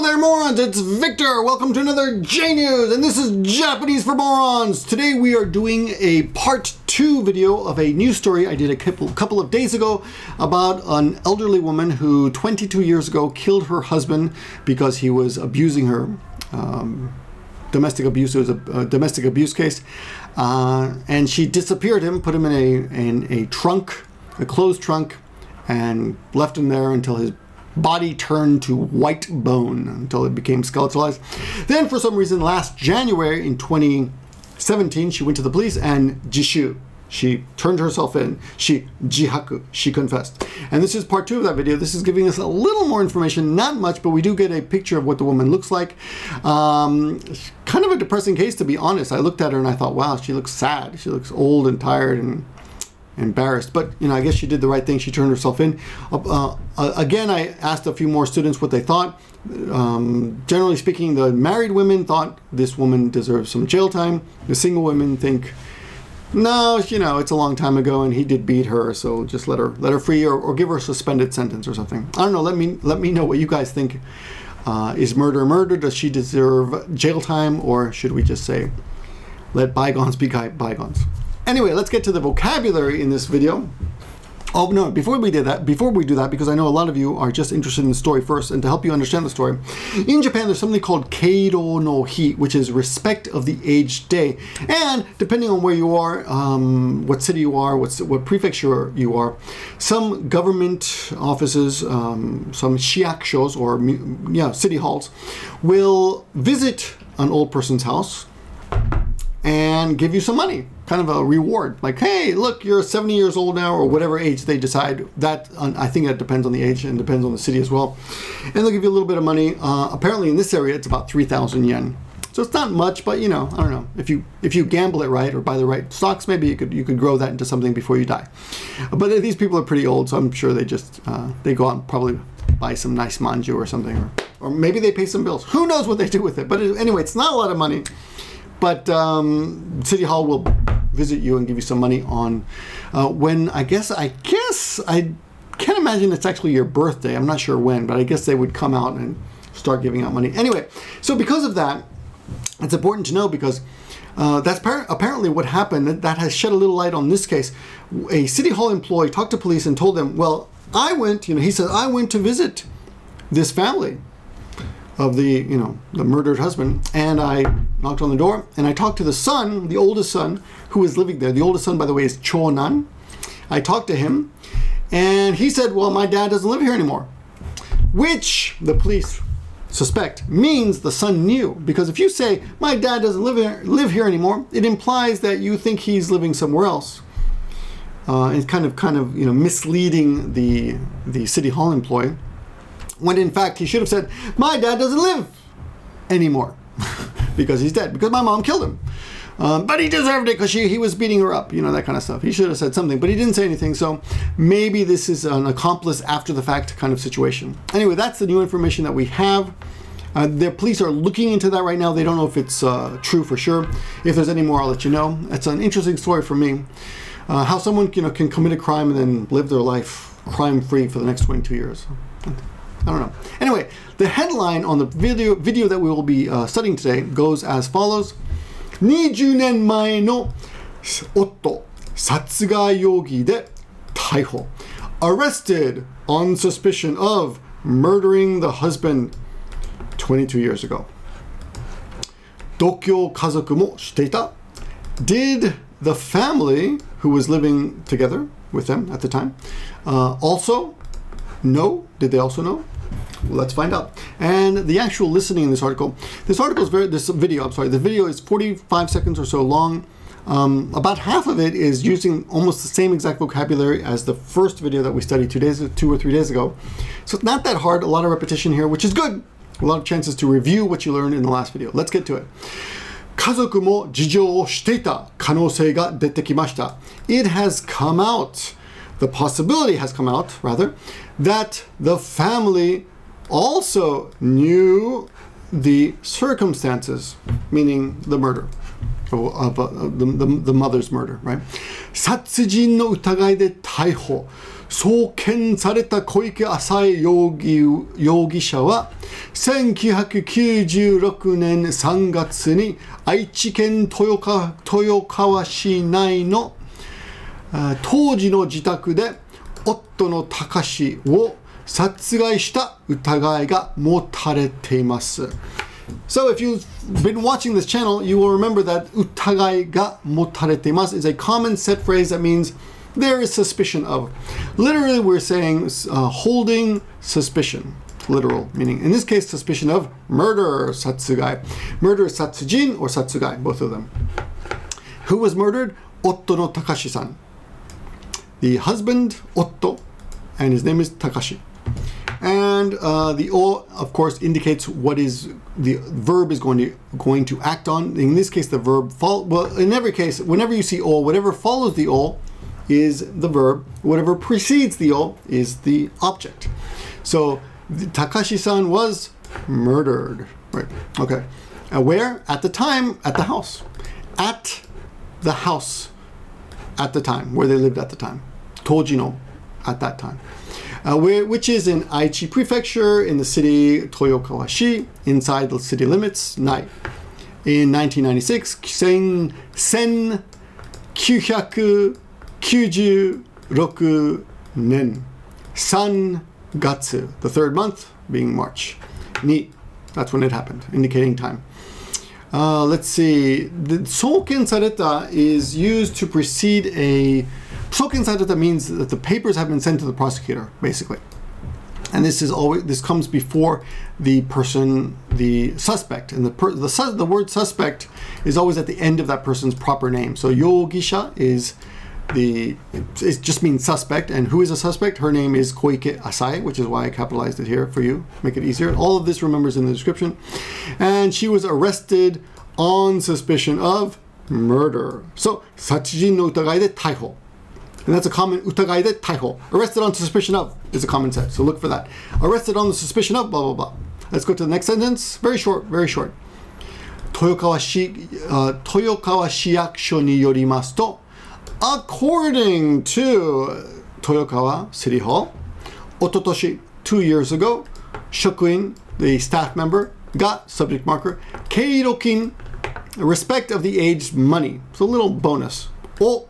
Hello there, morons! It's Victor! Welcome to another JNEWS, and this is Japanese for Morons! Today we are doing a part 2 video of a news story I did a couple of days ago about an elderly woman who 22 years ago killed her husband because he was abusing her. Domestic abuse. It was a domestic abuse case. And she disappeared him, put him in a trunk, a closed trunk, and left him there until his body turned to white bone, until it became skeletalized. Then for some reason last January in 2017 she went to the police and jishu. She turned herself in. She jihaku. She confessed. And this is part 2 of that video. This is giving us a little more information, not much, but we do get a picture of what the woman looks like. Kind of a depressing case, to be honest. I looked at her and I thought, wow, she looks sad. She looks old and tired and embarrassed, but you know, I guess she did the right thing. She turned herself in. Again, I asked a few more students what they thought. Generally speaking, the married women thought this woman deserves some jail time. The single women think, no, you know, it's a long time ago and he did beat her, so just let her free, or give her a suspended sentence or something. I don't know. Let me know what you guys think. Is murder murder? Does she deserve jail time, or should we just say, let bygones be bygones? Anyway, let's get to the vocabulary in this video. Oh no, before we do that, because I know a lot of you are just interested in the story first, and to help you understand the story, in Japan there's something called Keiro no Hi, which is respect of the aged day. And depending on where you are, what city you are, what prefecture you are, some government offices, some shiakshos, or city halls, will visit an old person's house and give you some money, kind of a reward, like, hey, look, you're 70 years old now, or whatever age they decide. That I think that depends on the age and depends on the city as well. And they'll give you a little bit of money. Apparently in this area it's about 3,000 yen, so it's not much, but you know, I don't know, if you gamble it right or buy the right stocks, maybe you could grow that into something before you die. But these people are pretty old, so I'm sure they just they go out and probably buy some nice manju or something, or maybe they pay some bills. Who knows what they do with it? But anyway, it's not a lot of money. But City Hall will visit you and give you some money on when, I guess I can't imagine it's actually your birthday. I'm not sure when, but I guess they would come out and start giving out money. Anyway, so because of that, it's important to know, because that's apparently what happened. That has shed a little light on this case. A City Hall employee talked to police and told them, well, I went to visit this family of the murdered husband, and I knocked on the door and I talked to the son, the oldest son, who was living there. The oldest son, by the way, is Chonan. I talked to him and he said, well, my dad doesn't live here anymore, which the police suspect means the son knew, because if you say my dad doesn't live here anymore, it implies that you think he's living somewhere else. It's kind of misleading the City Hall employee, when in fact he should have said, my dad doesn't live anymore because he's dead, because my mom killed him. But he deserved it because he was beating her up, that kind of stuff. He should have said something, but he didn't say anything, so maybe this is an accomplice after the fact kind of situation. Anyway, that's the new information that we have. The police are looking into that right now. They don't know if it's true for sure. If there's any more, I'll let you know. It's an interesting story for me. How someone can commit a crime and then live their life crime-free for the next 22 years. I don't know. Anyway, the headline on the video that we will be studying today goes as follows. 20年前のotto 殺害容疑で逮捕. Arrested on suspicion of murdering the husband 22 years ago. 同居家族も知っていた. Did the family who was living together with them at the time also know? Did they also know? Well, let's find out. And the actual listening in this article, the video is 45 seconds or so long. About half of it is using almost the same exact vocabulary as the first video that we studied 2 or 3 days ago. So it's not that hard, a lot of repetition here, which is good. A lot of chances to review what you learned in the last video. Let's get to it. 家族も事情を知っていた可能性が出てきました. It has come out, the possibility has come out, rather, that the family also knew the circumstances, meaning the murder. of the mother's murder, right? 殺人の疑いで逮捕。送検された小池浅井容疑者は1996年3月に愛知県豊川市内の当時の自宅で夫の高志を殺害した疑いが持たれています。So if you've been watching this channel, you will remember that utagai ga motaretemasu is a common set phrase that means there is suspicion of. Literally, we're saying holding suspicion. Literal meaning. In this case, suspicion of murder, satsugai. Murder is satsujin or satsugai, both of them. Who was murdered? Otto no Takashi-san. The husband, Otto, and his name is Takashi. And the o, of course, indicates what is the verb is going to act on. In this case, the verb well, in every case, whenever you see o, whatever follows the o is the verb. Whatever precedes the o is the object. So Takashi-san was murdered. Right. Okay. Where? At the time, at the house. At the house at the time, where they lived at the time. Tojino, at that time. Which is in Aichi Prefecture in the city Toyokawa-shi, inside the city limits, Nai. In 1996, 1996 nen, san gatsu, the third month being March. Ni, that's when it happened, indicating time. Let's see, the soken sareta is used to precede a Soken sareta means that the papers have been sent to the prosecutor, basically. And this is always, this comes before the person, the suspect. And the word suspect is always at the end of that person's proper name. So yogisha is it just means suspect. And who is a suspect? Her name is Koike Asai, which is why I capitalized it here for you, make it easier. All of this remembers in the description. And she was arrested on suspicion of murder. So, satsujin no utagai de taiho. And that's a common utagai de taiho. Arrested on suspicion of is a common set. So look for that. Arrested on the suspicion of blah, blah, blah. Let's go to the next sentence. Very short, very short. Toyokawa shiyakusho ni yorimasu to, according to Toyokawa City Hall, ototoshi, 2 years ago, shokuin, the staff member, got, subject marker, keirokin, respect of the aged money. So a little bonus. O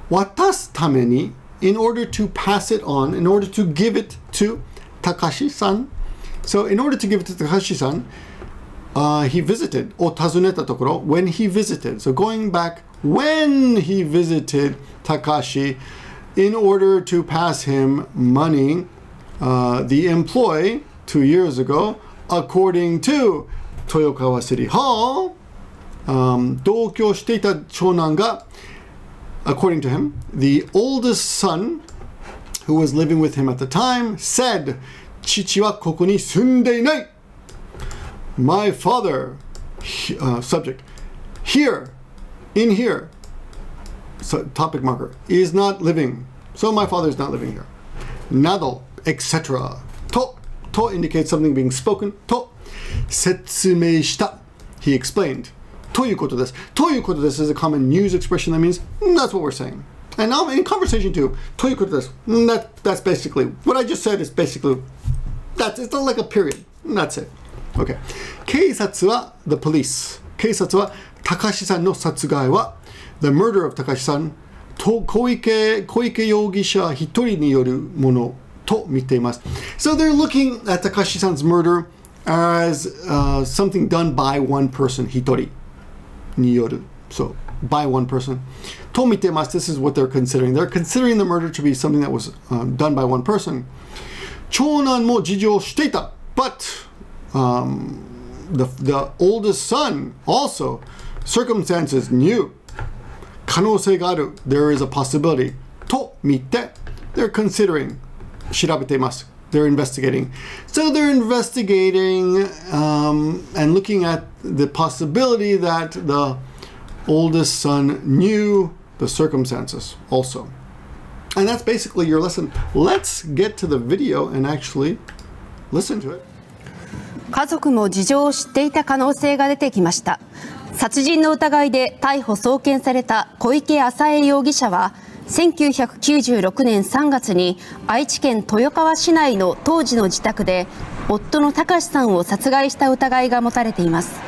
watasu tame ni, in order to pass it on, in order to give it to Takashi-san. So in order to give it to Takashi-san, he visited, o tazuneta tokoro, when he visited. So going back, when he visited Takashi, in order to pass him money, the employee, 2 years ago, according to Toyokawa City Hall, doukyo shitteita chonan ga, according to him, the oldest son, who was living with him at the time, said, "Chichi wa koko ni sunde inai." My father, subject, here, in here, so topic marker, is not living. So my father is not living here. Nado, etc. To indicates something being spoken. To setsumei-shita, he explained. Toyukoto desu. Toyukoto desu is a common news expression that means that's what we're saying. And now in conversation too, toyukoto desu. That's basically what I just said. Is basically it's not like a period. That's it. Okay. Keisatsu wa the police. Keisatsu wa Takashi-san no satsugai wa, the murder of Takashi-san, to koike yogisha hitori ni yoru mono to miteimasu. So they're looking at Takashi-san's murder as something done by one person, hitori ni yoru. So by one person. To miteimasu, this is what they're considering. They're considering the murder to be something that was done by one person. Chonan mo jijou shitteita, but the oldest son also, circumstances knew. Kanousei ga aru, there is a possibility. To mite, they're considering. Shirabetemasu, they're investigating. So they're investigating and looking at the possibility that the oldest son knew the circumstances also. And that's basically your lesson. Let's get to the video and actually listen to it. 家族も事情を知っていた可能性が出てきました。殺人の疑いで逮捕・送検された小池浅江容疑者は、1996年3月に愛知県豊川市内の当時の自宅で夫の隆さんを殺害した疑いが持たれています。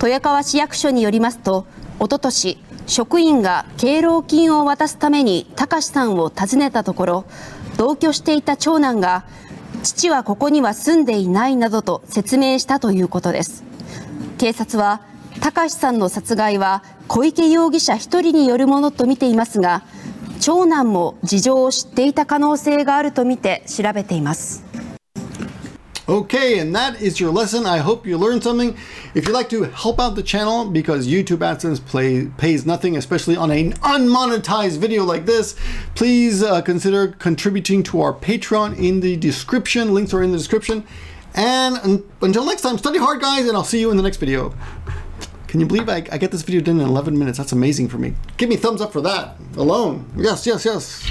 豊川市役所によりますと、おととし職員が敬老金を渡すために隆さんを訪ねたところ、同居していた長男が父はここには住んでいないなどと説明したということです。警察は隆さんの殺害は小池容疑者一人によるものとみていますが、長男も事情を知っていた可能性があるとみて調べています。Okay, and that is your lesson. I hope you learned something. If you'd like to help out the channel, because YouTube AdSense pays nothing, especially on an unmonetized video like this, please consider contributing to our Patreon in the description. Links are in the description. And until next time, study hard, guys, and I'll see you in the next video. Can you believe I get this video done in 11 minutes? That's amazing for me. Give me a thumbs up for that alone. Yes, yes, yes.